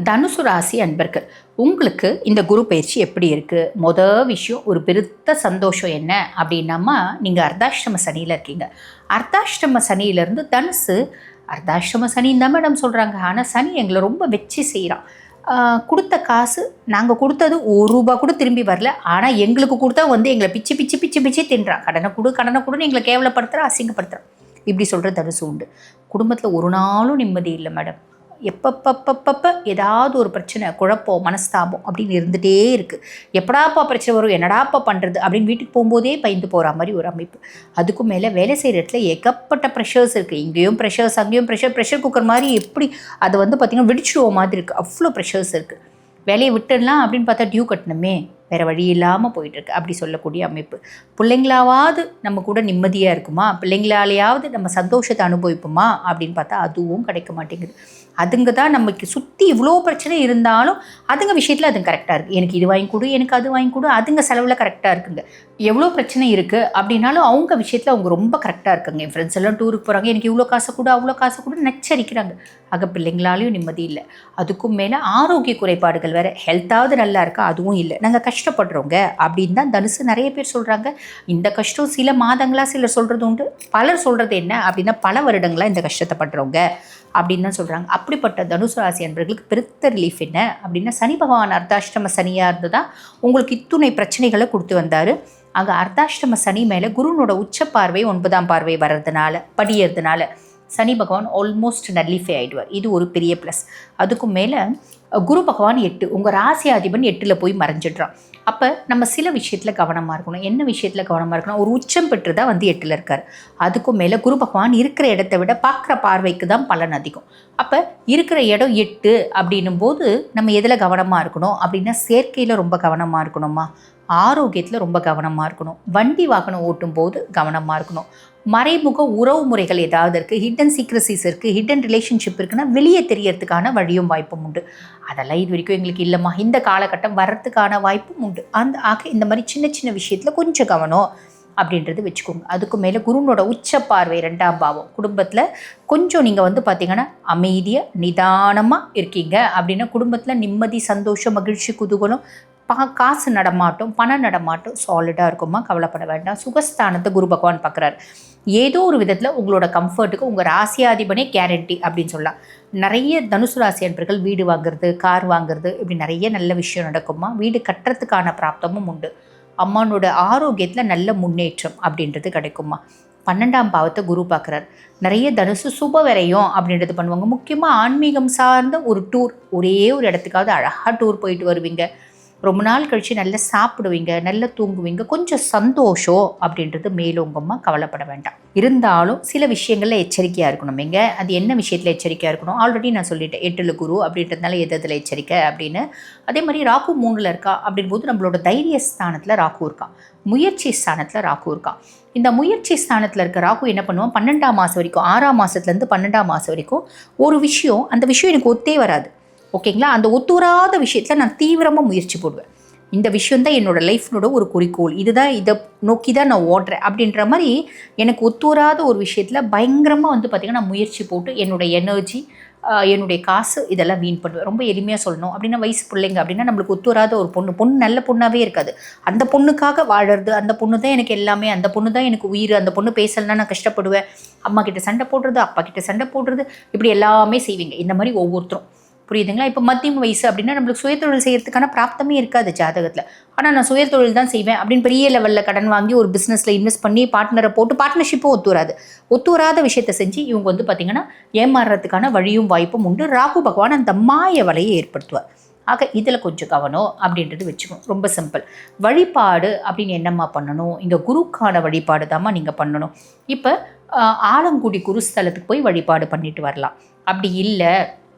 தனுசு ராசி அன்பர்கள், உங்களுக்கு இந்த குரு பயிற்சி எப்படி இருக்குது? விஷயம், ஒரு பெருத்த சந்தோஷம் என்ன அப்படின்னாமா, நீங்கள் அர்த்தாஷ்டம சனியில் இருக்கீங்க. அர்த்தாஷ்டம சனியிலேருந்து தனுசு, அர்த்தாஷ்டம சனின்னு தான் மேடம் சொல்கிறாங்க. ஆனால் சனி எங்களை ரொம்ப வச்சு செய்கிறான். கொடுத்த காசு நாங்கள் கொடுத்தது ரூபா கூட திரும்பி வரல. ஆனால் எங்களுக்கு கொடுத்தா எங்களை பிச்சு பிச்சு பிச்சு பிச்சு தின்றான். கடனை கொடுன்னு எங்களை கேவலப்படுத்துகிறான், அசிங்கப்படுத்துகிறான். இப்படி சொல்கிற தனுசு உண்டு. குடும்பத்தில் ஒரு நாளும் நிம்மதி இல்லை மேடம். எப்பப்பப்பப்ப ஏதாவது ஒரு பிரச்சனை, குழப்பம், மனஸ்தாபம் அப்படின்னு இருந்துகிட்டே இருக்குது. எப்படாப்பா பிரச்சனை வரும், என்னடாப்பா பண்ணுறது அப்படின்னு வீட்டுக்கு போகும்போதே பயந்து போகிற மாதிரி ஒரு அமைப்பு. அதுக்கும் மேலே வேலை செய்கிற இடத்துல ஏகப்பட்ட ப்ரெஷர்ஸ் இருக்குது. இங்கேயும் ப்ரெஷர்ஸ், அங்கேயும் ப்ரெஷர் குக்கர் மாதிரி எப்படி அதை பார்த்திங்கன்னா வெடிச்சுடுவோம் மாதிரி இருக்குது. அவ்வளோ ப்ரெஷர்ஸ் இருக்குது. வேலையை விட்டுடலாம் அப்படின்னு பார்த்தா டியூ கட்டணுமே, வேறு வழி இல்லாமல் போயிட்டுருக்கு. அப்படி சொல்லக்கூடிய அமைப்பு. பிள்ளைங்களாவது நம்ம கூட நிம்மதியாக இருக்குமா, பிள்ளைங்களாலேயாவது நம்ம சந்தோஷத்தை அனுபவிப்போமா அப்படின்னு பார்த்தா அதுவும் கிடைக்க மாட்டேங்குது. அதுங்க தான் நமக்கு சுற்றி இவ்வளோ பிரச்சனை இருந்தாலும் அதுங்க விஷயத்தில் அதுங்க கரெக்டாக இருக்குது. எனக்கு இது வாங்கி கொடு, எனக்கு அது வாங்கி கொடு, அதுங்க செலவில் கரெக்டாக இருக்குங்க. எவ்வளோ பிரச்சனை இருக்குது அப்படின்னாலும் அவங்க விஷயத்தில் அவங்க ரொம்ப கரெக்டாக இருக்காங்க. என் ஃப்ரெண்ட்ஸ் எல்லாம் டூருக்கு போகிறாங்க, எனக்கு இவ்வளோ காசு கொடு, அவ்வளோ காசு கொடு நச்சரிக்கிறாங்க. ஆக பிள்ளைங்களாலையும் நிம்மதி இல்லை. அதுக்கும் மேலே ஆரோக்கிய குறைபாடுகள் வேறு. ஹெல்த்தாவது நல்லா இருக்கா, அதுவும் இல்லை. நாங்கள் கஷ்டப்படுறோங்க அப்படின்னு தான் தனுசு நிறைய பேர் சொல்கிறாங்க. இந்த கஷ்டம் சில மாதங்களாக சிலர் சொல்கிறது உண்டு. பலர் சொல்கிறது என்ன அப்படின்னா, பல வருடங்களாக இந்த கஷ்டத்தை படுறவங்க அப்படின்னு தான் சொல்கிறாங்க. அப்படிப்பட்ட தனுசு ராசி அன்பர்களுக்கு பெருத்த ரிலீஃப் என்ன அப்படின்னா, சனி பகவான் அர்த்தாஷ்டம சனியாக இருந்து தான் உங்களுக்கு இத்துணை பிரச்சனைகளை கொடுத்து வந்தார். அங்கே அர்த்தாஷ்டம சனி மேலே குருனோட உச்ச பார்வை 9ஆம் பார்வை வர்றதுனால, படியறதுனால சனி பகவான் ஆல்மோஸ்ட் நல்லிஃபை ஆகிடுவார். இது ஒரு பெரிய ப்ளஸ். அதுக்கும் மேலே குரு பகவான் 8, உங்கள் ராசி அதிபன் 8 போய் மறைஞ்சிடுறான். அப்போ நம்ம சில விஷயத்தில் கவனமாக இருக்கணும். என்ன விஷயத்தில் கவனமாக இருக்கணும்? ஒரு உச்சம் பெற்று தான் 8 இருக்கார். அதுக்கும் மேலே குரு பகவான் இருக்கிற இடத்த விட பார்க்குற பார்வைக்கு தான் பலன் அதிகம். அப்போ இருக்கிற இடம் 8 அப்படின்னும் போது நம்ம எதில் கவனமாக இருக்கணும் அப்படின்னா, சேர்க்கையில் ரொம்ப கவனமாக இருக்கணுமா, ஆரோக்கியத்தில் ரொம்ப கவனமாக இருக்கணும், வண்டி வாகனம் ஓட்டும் போது கவனமாக இருக்கணும். மறைமுக உறவு முறைகள் ஏதாவது இருக்குது, ஹிடன் சீக்ரஸிஸ் இருக்குது, ஹிடன் ரிலேஷன்ஷிப் இருக்குன்னா வெளியே தெரியறதுக்கான வழியும் வாய்ப்பும் உண்டு. அதெல்லாம் இது வரைக்கும் எங்களுக்கு இல்லைம்மா, இந்த காலகட்டம் வர்றதுக்கான வாய்ப்பும் உண்டு. ஆக இந்த மாதிரி சின்ன சின்ன விஷயத்தில் கொஞ்சம் கவனம் அப்படின்றது வச்சுக்கோங்க. அதுக்கு மேலே குருனோட உச்ச பார்வை 2ஆம் பாவம். குடும்பத்தில் கொஞ்சம் நீங்கள் பார்த்தீங்கன்னா அமைதியாக நிதானமாக இருக்கீங்க அப்படின்னா குடும்பத்தில் நிம்மதி, சந்தோஷம், மகிழ்ச்சி, குதூகலம், காசு நடமாட்டம், பண நடமாட்டம் சாலிடாக இருக்குமா, கவலைப்பட வேண்டாம். சுகஸ்தானத்தை குரு பகவான் பார்க்குறாரு. ஏதோ ஒரு விதத்தில் உங்களோட கம்ஃபர்ட்டுக்கு உங்கள் ராசியாதிபனே கேரண்டி அப்படின்னு சொல்லலாம். நிறைய தனுசு ராசி அன்பர்கள் வீடு வாங்குறது, கார் வாங்குறது, இப்படி நிறைய நல்ல விஷயம் நடக்குமா. வீடு கட்டுறதுக்கான பிராப்தமும் உண்டு. அம்மானோட ஆரோக்கியத்தில் நல்ல முன்னேற்றம் அப்படின்றது கிடைக்குமா. 12ஆம் பாவத்தை குரு பார்க்குறார். நிறைய தனுசு சுப விரயம் அப்படின்றது பண்ணுவாங்க. முக்கியமாக ஆன்மீகம் சார்ந்த ஒரு டூர், ஒரே ஒரு இடத்துக்காவது அழகாக டூர் போயிட்டு வருவீங்க. ரொம்ப நாள் கழித்து நல்லா சாப்பிடுவீங்க, நல்லா தூங்குவீங்க. கொஞ்சம் சந்தோஷம் அப்படின்றது மேலோங்கமாக, கவலைப்பட வேண்டாம். இருந்தாலும் சில விஷயங்களில் எச்சரிக்கையாக இருக்கணும். அது என்ன விஷயத்தில் எச்சரிக்கையாக இருக்கணும் ஆல்ரெடி நான் சொல்லிட்டேன். 8 குரு அப்படின்றதுனால எதில் எச்சரிக்கை அப்படின்னு. அதே மாதிரி ராகு 3 இருக்கா அப்படின் போது நம்மளோட தைரிய ஸ்தானத்தில் ராகு இருக்கான், முயற்சி ஸ்தானத்தில் ராகு இருக்கான். இந்த முயற்சி ஸ்தானத்தில் இருக்க ராகு என்ன பண்ணுவோம், 12ஆம் மாதம் வரைக்கும், 6ஆம் மாதத்துலேருந்து 12ஆம் மாதம் வரைக்கும் ஒரு விஷயம், அந்த விஷயம் எனக்கு ஒத்தே வராது. ஓகேங்களா. அந்த ஒத்துவராத விஷயத்தில் நான் தீவிரமாக முயற்சி போடுவேன். இந்த விஷயந்தான் என்னோடய லைஃப்னோட ஒரு குறிக்கோள், இதுதான், இதை நோக்கி தான் நான் ஓடுறேன் அப்படின்ற மாதிரி எனக்கு ஒத்துவராத ஒரு விஷயத்தில் பயங்கரமாக பார்த்திங்கன்னா நான் முயற்சி போட்டு என்னோடய எனர்ஜி, என்னுடைய காசு இதெல்லாம் வீண் பண்ணுவேன். ரொம்ப எளிமையாக சொல்லணும் அப்படின்னா, வயசு பிள்ளைங்க அப்படின்னா நம்மளுக்கு ஒத்துவராத ஒரு பொண்ணு நல்ல பொண்ணாகவே இருக்காது. அந்த பொண்ணுக்காக வாழறது, அந்த பொண்ணு தான் எனக்கு எல்லாமே, அந்த பொண்ணு தான் எனக்கு உயிர், அந்த பொண்ணு பேசலைன்னா நான் கஷ்டப்படுவேன், அம்மா கிட்ட சண்டை போடுறது, அப்பா கிட்ட சண்டை போடுறது, இப்படி எல்லாமே செய்வீங்க. இந்த மாதிரி ஒவ்வொருத்தரும், புரியுதுங்களா. இப்போ மத்தியம வயசு அப்படின்னா நம்மளுக்கு சுயதொழில் செய்கிறதுக்கான பிராப்தமே இருக்காது ஜாதகத்தில். ஆனால் நான் சுயதொழில் தான் செய்வேன் அப்படின்னு பெரிய லெவலில் கடன் வாங்கி ஒரு பிஸ்னஸில் இன்வெஸ்ட் பண்ணி பார்ட்னரை போட்டு பார்ட்னர்ஷிப்பும் ஒத்துவராத விஷயத்தை செஞ்சு இவங்க பார்த்திங்கன்னா ஏமாறுறதுக்கான வழியும் வாய்ப்பும் உண்டு. ராகு பகவான் அந்த மாய வலையை ஏற்படுத்துவார். ஆக இதில் கொஞ்சம் கவனம் அப்படின்றது வச்சுக்கணும். ரொம்ப சிம்பிள். வழிபாடு அப்படின்னு என்னம்மா பண்ணணும், இங்கே குருக்கான வழிபாடு தாம்மா நீங்கள் பண்ணணும். இப்போ ஆலங்குடி குருஸ்தலத்துக்கு போய் வழிபாடு பண்ணிட்டு வரலாம். அப்படி இல்லை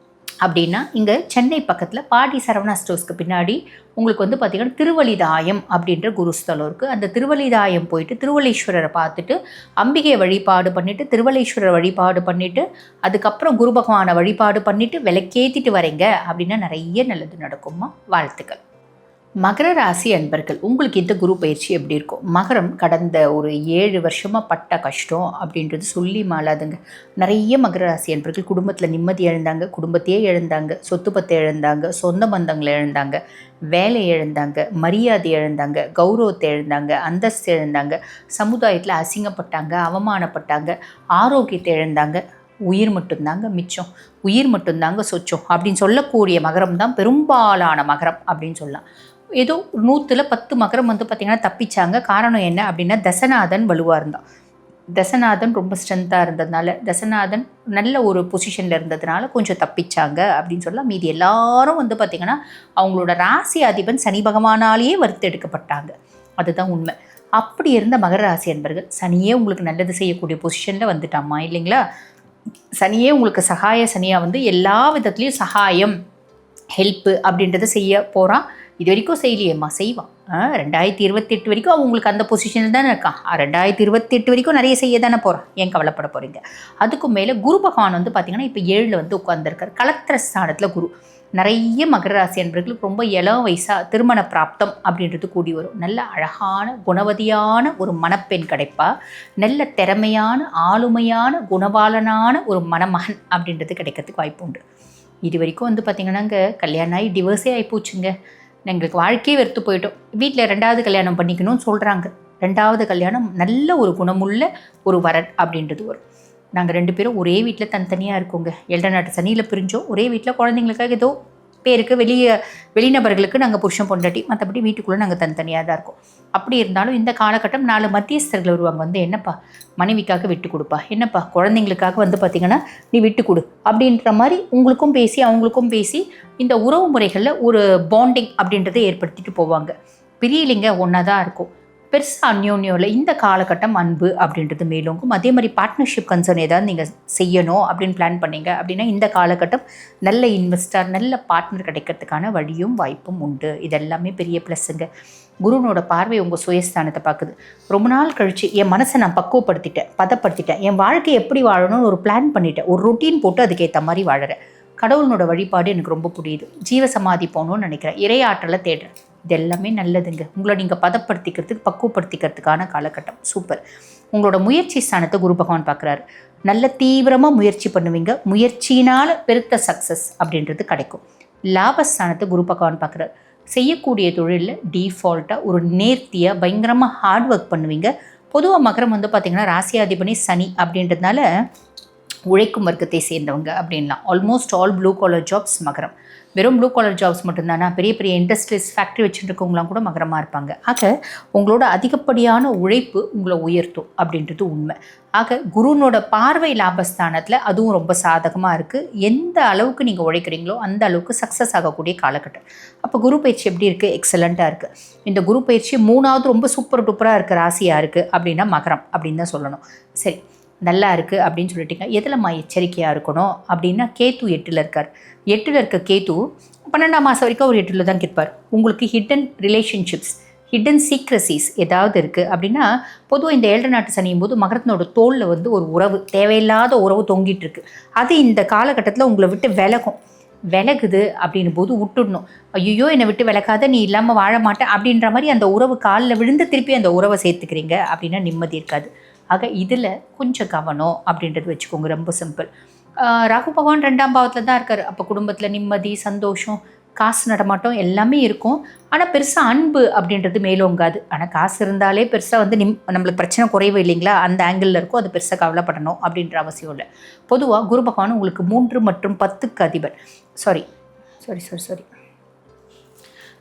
அப்படின்னா இங்கே சென்னை பக்கத்தில் பாடி சரவணா ஸ்டோர்ஸ்க்கு பின்னாடி உங்களுக்கு பார்த்திங்கன்னா திருவலிதாயம் அப்படின்ற குருஸ்தலம் இருக்குது. அந்த திருவலிதாயம் போயிட்டு திருவள்ளீஸ்வரரை பார்த்துட்டு அம்பிகை வழிபாடு பண்ணிவிட்டு திருவள்ளீஸ்வரர் வழிபாடு பண்ணிவிட்டு அதுக்கப்புறம் குரு பகவானை வழிபாடு பண்ணிவிட்டு விளக்கேற்றிட்டு வரீங்க அப்படின்னா நிறைய நல்லது நடக்குமா. வாழ்த்துக்கள். மகர ராசி அன்பர்கள், உங்களுக்கு இந்த குரு பயிற்சி எப்படி இருக்கும்? மகரம் கடந்த ஒரு 7 வருஷமாக பட்ட கஷ்டம் அப்படின்றது சொல்லி மாளாதுங்க. நிறைய மகர ராசி அன்பர்கள் குடும்பத்தில் நிம்மதி இழந்தாங்க, குடும்பத்தையே இழந்தாங்க, சொத்து பத்தை இழந்தாங்க, சொந்த பந்தங்களை இழந்தாங்க, வேலை இழந்தாங்க, மரியாதை இழந்தாங்க, கௌரவத்தை இழந்தாங்க, அந்தஸ்து இழந்தாங்க, சமுதாயத்தில் அசிங்கப்பட்டாங்க, அவமானப்பட்டாங்க, ஆரோக்கியத்தை இழந்தாங்க. உயிர் மட்டும்தாங்க மிச்சம், உயிர் மட்டும்தாங்க சொச்சம் அப்படின்னு சொல்லக்கூடிய மகரம் தான் பெரும்பாலான மகரம் அப்படின்னு சொல்லலாம். ஏதோ 100ல் 10 மகரம் பார்த்திங்கன்னா தப்பிச்சாங்க. காரணம் என்ன அப்படின்னா, தசநாதன் வலுவாக இருந்தான். தசநாதன் ரொம்ப ஸ்ட்ரென்த்தாக இருந்ததுனால, தசநாதன் நல்ல ஒரு பொசிஷனில் இருந்ததுனால கொஞ்சம் தப்பிச்சாங்க அப்படின்னு சொல்லலாம். மீதி எல்லாரும் பார்த்திங்கன்னா அவங்களோட ராசி அதிபன் சனி பகவானாலேயே வறுத்தெடுக்கப்பட்டாங்க. அதுதான் உண்மை. அப்படி இருந்த மகர ராசி அன்பர்கள், சனியே உங்களுக்கு நல்லது செய்யக்கூடிய பொசிஷனில் வந்துட்டாமா இல்லைங்களா? சனியே உங்களுக்கு சகாய சனியாக எல்லா விதத்துலேயும் சகாயம், ஹெல்ப்பு அப்படின்றத செய்ய போகிறான். இது வரைக்கும் செய்யலையேம்மா, செய்வான். 2028 வரைக்கும் அவங்களுக்கு அந்த பொசிஷனில் தானே இருக்கான். 2028 வரைக்கும் நிறைய செய்ய தானே போகிறான். ஏன் கவலைப்பட போகிறீங்க? அதுக்கும் மேலே குரு பகவான் பார்த்திங்கன்னா இப்போ 7ல் உட்காந்துருக்கார். கலத்திர ஸ்தானத்தில் குரு. நிறைய மகர ராசி அன்பர்களுக்கு ரொம்ப இளம் வயசாக திருமண பிராப்தம் அப்படின்றது கூடி வரும். நல்ல அழகான குணவதியான ஒரு மணப்பெண் கிடைப்பா. நல்ல திறமையான ஆளுமையான குணபாலனான ஒரு மணமகன் அப்படின்றது கிடைக்கிறதுக்கு வாய்ப்பு உண்டு. இது வரைக்கும் பார்த்திங்கன்னாங்க கல்யாணம் ஆகி டிவோர்ஸே ஆகிப்போச்சுங்க. எங்களுக்கு வாழ்க்கையே வெறுத்து போயிட்டோம். வீட்டில் 2வது கல்யாணம் பண்ணிக்கணும்னு சொல்கிறாங்க. 2வது கல்யாணம் நல்ல ஒரு குணமுள்ள ஒரு வரன் அப்படின்றது வரும். நாங்கள் 2 பேரும் ஒரே வீட்டில் தனித்தனியாக இருக்கோங்க. 7 நாட்டு சனியில் பிரிஞ்சோம். ஒரே வீட்டில் குழந்தைங்களுக்காக ஏதோ பேருக்கு வெளிநபர்களுக்கு நாங்கள் புருஷன் பொண்டாட்டி, மற்றபடி வீட்டுக்குள்ளே நாங்கள் தனித்தனியாக தான் இருக்கோம். அப்படி இருந்தாலும் இந்த காலகட்டம் 4 மத்தியஸ்தர்கள் வருவாங்க. என்னப்பா மனைவிக்காக விட்டு கொடுப்பா, என்னப்பா குழந்தைங்களுக்காக பார்த்திங்கன்னா நீ விட்டு கொடு அப்படின்ற மாதிரி உங்களுக்கும் பேசி அவங்களுக்கும் பேசி இந்த உறவு முறைகளில் ஒரு பாண்டிங் அப்படின்றத ஏற்படுத்திட்டு போவாங்க. பிரியலிங்க ஒன்றா தான் இருக்கும். பெருசாக அந்யோன்யம் இல்லை. இந்த காலகட்டம் அன்பு அப்படின்றது மேலோங்கும். அதே மாதிரி பார்ட்னர்ஷிப் கன்சர்ன் ஏதாவது நீங்கள் செய்யணும் அப்படின்னு பிளான் பண்ணீங்க அப்படின்னா இந்த காலகட்டம் நல்ல இன்வெஸ்டர், நல்ல பார்ட்னர் கிடைக்கிறதுக்கான வழியும் வாய்ப்பும் உண்டு. இதெல்லாமே பெரிய ப்ளஸ்ஸுங்க. குருனோட பார்வை உங்கள் சுயஸ்தானத்தை பார்க்குது. ரொம்ப நாள் கழித்து என் மனசை நான் பதப்படுத்திட்டேன், என் வாழ்க்கையை எப்படி வாழணும்னு ஒரு பிளான் பண்ணிட்டேன், ஒரு ரொட்டீன் போட்டு அதுக்கேற்ற மாதிரி வாழறேன். கடவுளனோட வழிபாடு எனக்கு ரொம்ப புரியுது. ஜீவசமாதி போகணும்னு நினைக்கிறேன், இறையாற்றலை தேடுறேன். இது எல்லாமே நல்லதுங்க. உங்களை நீங்கள் பதப்படுத்திக்கிறதுக்கு பக்குவப்படுத்திக்கிறதுக்கான காலகட்டம். சூப்பர். உங்களோட முயற்சி ஸ்தானத்தை குரு பகவான் பார்க்குறாரு. நல்ல தீவிரமாக முயற்சி பண்ணுவீங்க. முயற்சியினால் பெருத்த சக்ஸஸ் அப்படின்றது கிடைக்கும். லாபஸ்தானத்தை குரு பகவான் பார்க்குறாரு. செய்யக்கூடிய தொழிலில் டீஃபால்ட்டாக ஒரு நேர்த்தியாக பயங்கரமாக ஹார்ட் ஒர்க் பண்ணுவீங்க. பொதுவாக மகரம் பார்த்திங்கன்னா ராசியாதிபதி சனி அப்படின்றதுனால உழைக்கும் வர்க்கத்தை சேர்ந்தவங்க அப்படின்லாம். Almost all blue collar jobs மகரம். வெறும் ப்ளூ காலர் ஜாப்ஸ் மட்டும்தானா, பெரிய பெரிய இண்டஸ்ட்ரீஸ் ஃபேக்ட்ரி வச்சுருக்கவங்களாம் கூட மகரமாக இருப்பாங்க. ஆக உங்களோட அதிகப்படியான உழைப்பு உங்களை உயர்த்தும் அப்படின்றது உண்மை. ஆக குருனோட பார்வை லாபஸ்தானத்தில் அதுவும் ரொம்ப சாதகமாக இருக்குது. எந்த அளவுக்கு நீங்கள் உழைக்கிறீங்களோ அந்த அளவுக்கு சக்ஸஸ் ஆகக்கூடிய காலகட்டம். அப்போ குரு பயிற்சி எப்படி இருக்குது? எக்ஸலண்ட்டாக இருக்குது. இந்த குரு பயிற்சி 3வது ரொம்ப சூப்பர் டூப்பராக இருக்குது ராசியாக இருக்குது அப்படின்னா மகரம் அப்படின்னு தான் சொல்லணும். சரி, நல்லா இருக்குது அப்படின்னு சொல்லிட்டீங்க. எதில் எச்சரிக்கையாக இருக்கணும் அப்படின்னா, கேத்து 8ல் இருக்கார். 8ல் இருக்க கேத்து 12ஆம் மாதம் வரைக்கும் அவர் 8ல் தான் இருப்பார். உங்களுக்கு ஹிடன் ரிலேஷன்ஷிப்ஸ், ஹிடன் சீக்ரஸிஸ் ஏதாவது இருக்குது அப்படின்னா, பொதுவாக இந்த 7 நாட்டு சனியும் போது மகரத்தினோட தோளில் ஒரு உறவு, தேவையில்லாத உறவு தொங்கிட்டு இருக்கு. அது இந்த காலகட்டத்தில் உங்களை விட்டு விலகுது அப்படின்னும் போது விட்டுடணும். ஐயோ என்னை விட்டு விலகாத, நீ இல்லாமல் வாழ மாட்டேன் அப்படின்ற மாதிரி அந்த உறவு காலில் விழுந்து திருப்பி அந்த உறவை சேர்த்துக்கிறீங்க அப்படின்னா நிம்மதி இருக்காது. ஆக இதில் கொஞ்சம் கவனம் அப்படின்றது வச்சுக்கோங்க. ரொம்ப சிம்பிள். ராகு பகவான் 2ஆம் பாவத்தில் தான் இருக்கார். அப்போ குடும்பத்தில் நிம்மதி, சந்தோஷம், காசு நடமாட்டம் எல்லாமே இருக்கும். ஆனால் பெருசாக அன்பு அப்படின்றது மேலோங்காது. ஆனால் காசு இருந்தாலே பெருசாக நம்மளுக்கு பிரச்சனை குறைவு இல்லைங்களா, அந்த ஆங்கிளில் இருக்கும். அது பெருசாக கவலைப்படணும் அப்படின்ற அவசியம் இல்லை. பொதுவாக குரு பகவான் உங்களுக்கு 3 மற்றும் 10க்கு அதிபர். சாரி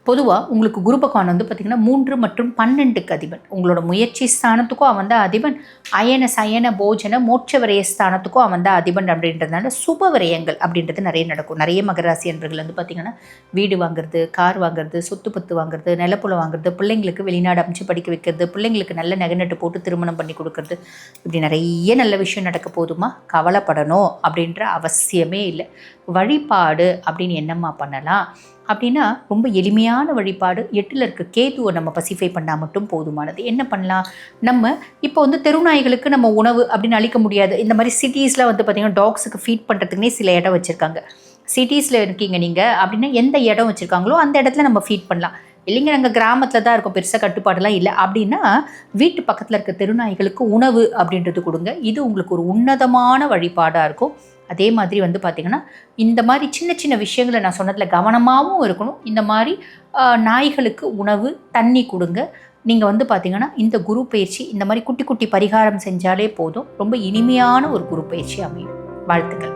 பொதுவாக உங்களுக்கு குரு பகவான் பார்த்திங்கன்னா 3 மற்றும் 12க்கு அதிபன். உங்களோட முயற்சி ஸ்தானத்துக்கும் அவன் தான் அதிபன். அயன சயன போஜன மோட்ச விரய ஸ்தானத்துக்கும் அவன் தான் அதிபன் அப்படின்றதுனால சுப விரயங்கள் அப்படின்றது நிறைய நடக்கும். நிறைய மகராசி அன்பர்கள் பார்த்திங்கன்னா வீடு வாங்குறது, கார் வாங்குறது, சொத்து பத்து வாங்குறது, நிலப்புலம் வாங்குறது, பிள்ளைங்களுக்கு வெளிநாடு அமைச்சு படிக்க வைக்கிறது, பிள்ளைங்களுக்கு நல்ல நகைநட்டு போட்டு திருமணம் பண்ணி கொடுக்கறது, இப்படி நிறைய நல்ல விஷயம் நடக்க போதுமா, கவலைப்படணும் அப்படின்ற அவசியமே இல்லை. வழிபாடு அப்படின்னு என்னம்மா பண்ணலாம் அப்படின்னா, ரொம்ப எளிமையான வழிபாடு. 8ல் இருக்க கேதுவை நம்ம பசிஃபை பண்ணால் மட்டும் போதுமானது. என்ன பண்ணலாம்? நம்ம இப்போ தெருநாய்களுக்கு நம்ம உணவு அப்படின்னு அளிக்க முடியாது. இந்த மாதிரி சிட்டிஸில் பார்த்திங்கன்னா டாக்ஸுக்கு ஃபீட் பண்ணுறதுக்குனே சில இடம் வச்சுருக்காங்க. சிட்டிஸில் இருக்கீங்க நீங்கள் அப்படின்னா எந்த இடம் வச்சுருக்காங்களோ அந்த இடத்துல நம்ம ஃபீட் பண்ணலாம். இல்லைங்க நாங்கள் கிராமத்தில் தான் இருக்கோம், பெருசாக கட்டுப்பாடெல்லாம் இல்லை அப்படின்னா வீட்டு பக்கத்தில் இருக்க தெருநாய்களுக்கு உணவு அப்படின்றது கொடுங்க. இது உங்களுக்கு ஒரு உன்னதமான வழிபாடாக இருக்கும். அதே மாதிரி வந்து பார்த்திங்கன்னா இந்த மாதிரி சின்ன சின்ன விஷயங்களை நான் சொன்னதில் கவனமாகவும் இருக்கணும். இந்த மாதிரி நாய்களுக்கு உணவு தண்ணி கொடுங்க. நீங்கள் வந்து பார்த்திங்கன்னா இந்த குரு பயிற்சி இந்த மாதிரி குட்டி குட்டி பரிகாரம் செஞ்சாலே போதும். ரொம்ப இனிமையான ஒரு குரு பயிற்சி அமையும். வாழ்த்துக்கள்.